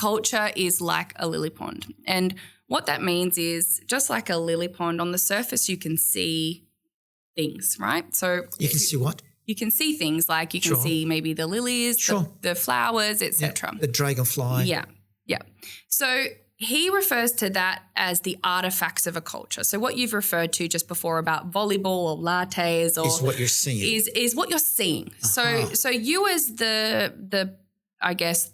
culture is like a lily pond. And what that means is just like a lily pond, on the surface you can see things, right? So you can see what? You can see things like you can see maybe the lilies, the flowers, etc. The dragonfly. Yeah. So he refers to that as the artifacts of a culture. So what you've referred to just before about volleyball or lattes or is what you're seeing. Is what you're seeing. So you as the I guess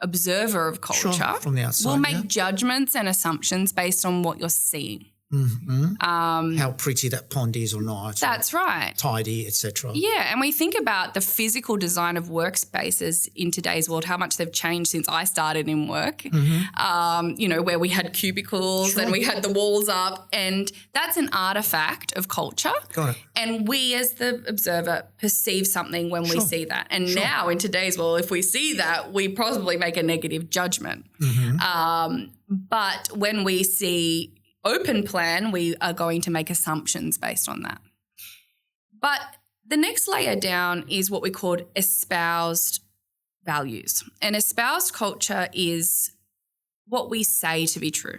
observer of culture from the outside, will make judgments and assumptions based on what you're seeing. Mm-hmm. How pretty that pond is or not. That's right. Tidy, etc. Yeah, and we think about the physical design of workspaces in today's world, how much they've changed since I started in work, where we had cubicles and we had the walls up, and that's an artifact of culture. Got it. And we as the observer perceive something when we see that. And now in today's world, if we see that, we probably make a negative judgment. Mm-hmm. But when we see open plan, we are going to make assumptions based on that. But the next layer down is what we call espoused values. And espoused culture is what we say to be true.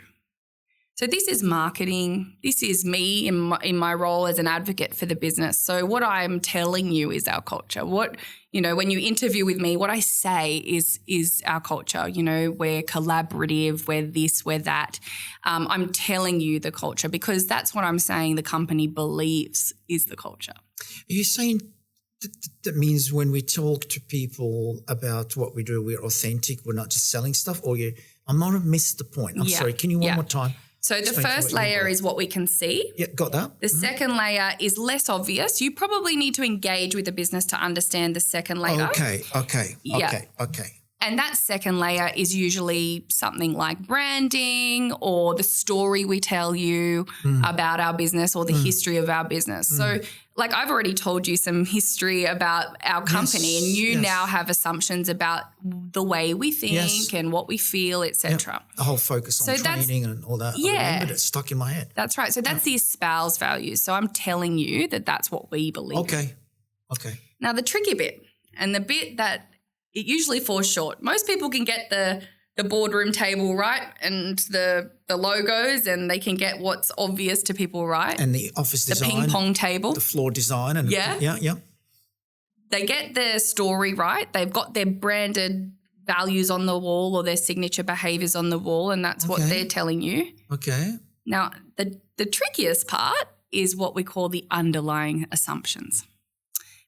So this is marketing. This is me in my role as an advocate for the business. So what I'm telling you is our culture. When you interview with me, what I say is our culture. We're collaborative, we're this, we're that. I'm telling you the culture because that's what I'm saying the company believes is the culture. Are you saying that means when we talk to people about what we do, we're authentic, we're not just selling stuff? I might have missed the point. I'm sorry. Can you one more time? So the first layer is what we can see. Yeah, got that. The second layer is less obvious. You probably need to engage with the business to understand the second layer. Okay. And that second layer is usually something like branding or the story we tell you about our business or the history of our business. So like I've already told you some history about our company and you now have assumptions about the way we think and what we feel, etc. Yep. The whole focus on training and all that. Yeah. I remembered it stuck in my head. That's right. So that's the espoused values. So I'm telling you that that's what we believe. Okay. Now the tricky bit and the bit that it usually falls short. Most people can get the boardroom table right and the logos and they can get what's obvious to people right. And the office design. The ping pong table. The floor design. And yeah. They get their story right. They've got their branded values on the wall or their signature behaviours on the wall and that's what they're telling you. Okay. Now, the trickiest part is what we call the underlying assumptions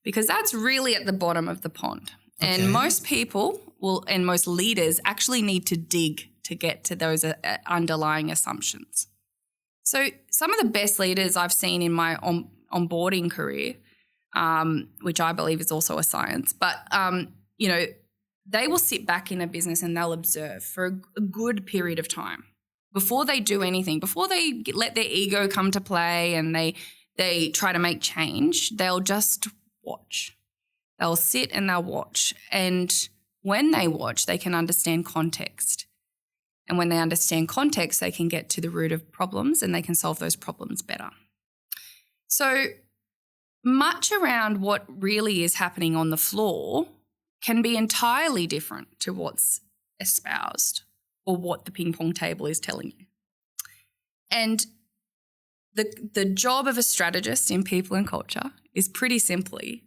because that's really at the bottom of the pond. And most people and most leaders actually need to dig to get to those underlying assumptions. So some of the best leaders I've seen in my onboarding career, which I believe is also a science, but, they will sit back in a business and they'll observe for a good period of time before they do anything, before they let their ego come to play and they try to make change, they'll just watch. They'll sit and they'll watch. And when they watch, they can understand context. And when they understand context, they can get to the root of problems and they can solve those problems better. So much around what really is happening on the floor can be entirely different to what's espoused or what the ping pong table is telling you. And the job of a strategist in people and culture is pretty simply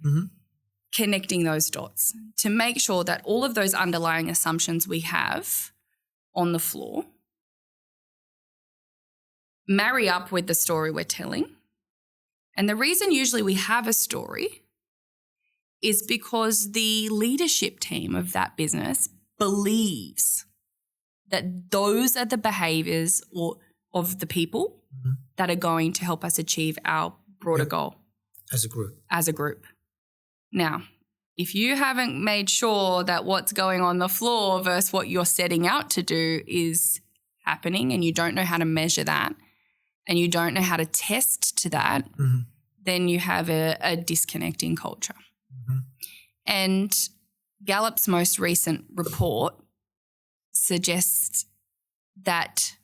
connecting those dots to make sure that all of those underlying assumptions we have on the floor marry up with the story we're telling. And the reason usually we have a story is because the leadership team of that business believes that those are the behaviours of the people that are going to help us achieve our broader goal. As a group. Now, if you haven't made sure that what's going on the floor versus what you're setting out to do is happening and you don't know how to measure that and you don't know how to test to that, then you have a disconnecting culture. And Gallup's most recent report suggests that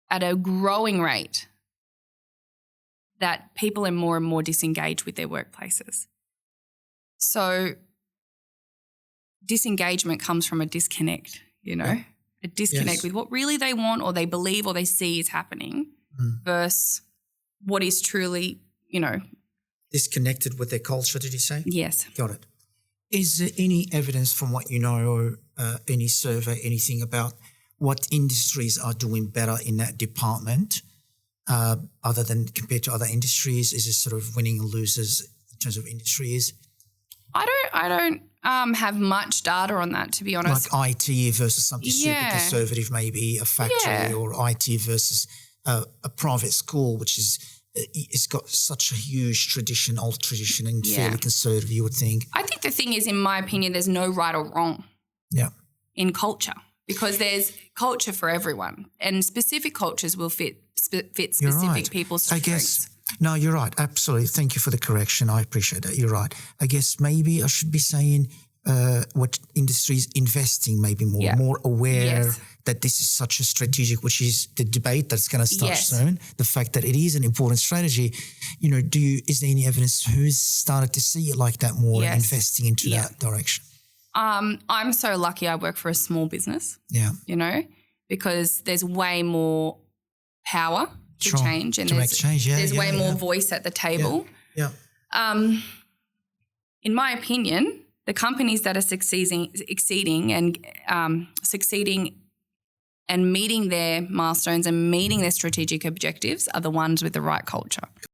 at a growing rate, that people are more and more disengaged with their workplaces. So disengagement comes from a disconnect, a disconnect with what really they want or they believe or they see is happening versus what is truly, disconnected with their culture, did you say? Yes. Got it. Is there any evidence from what you know or any survey, anything about what industries are doing better in that department other than compared to other industries? Is it sort of winning and losers in terms of industries? I don't have much data on that, to be honest. Like IT versus something super conservative, maybe a factory, or IT versus a private school, which is it's got such a huge tradition, old tradition, and fairly conservative, you would think. I think the thing is, in my opinion, there's no right or wrong in culture because there's culture for everyone and specific cultures will fit specific people's strengths. I guess. No, you're right. Absolutely. Thank you for the correction. I appreciate that. You're right. I guess maybe I should be saying what industries investing maybe more aware that this is such a strategic, which is the debate that's going to start soon. The fact that it is an important strategy, is there any evidence who's started to see it like that more and investing into that direction? I'm so lucky I work for a small business, because there's way more power to change and make change. There's way more voice at the table. Yeah. In my opinion, the companies that are succeeding and meeting their milestones and meeting their strategic objectives are the ones with the right culture.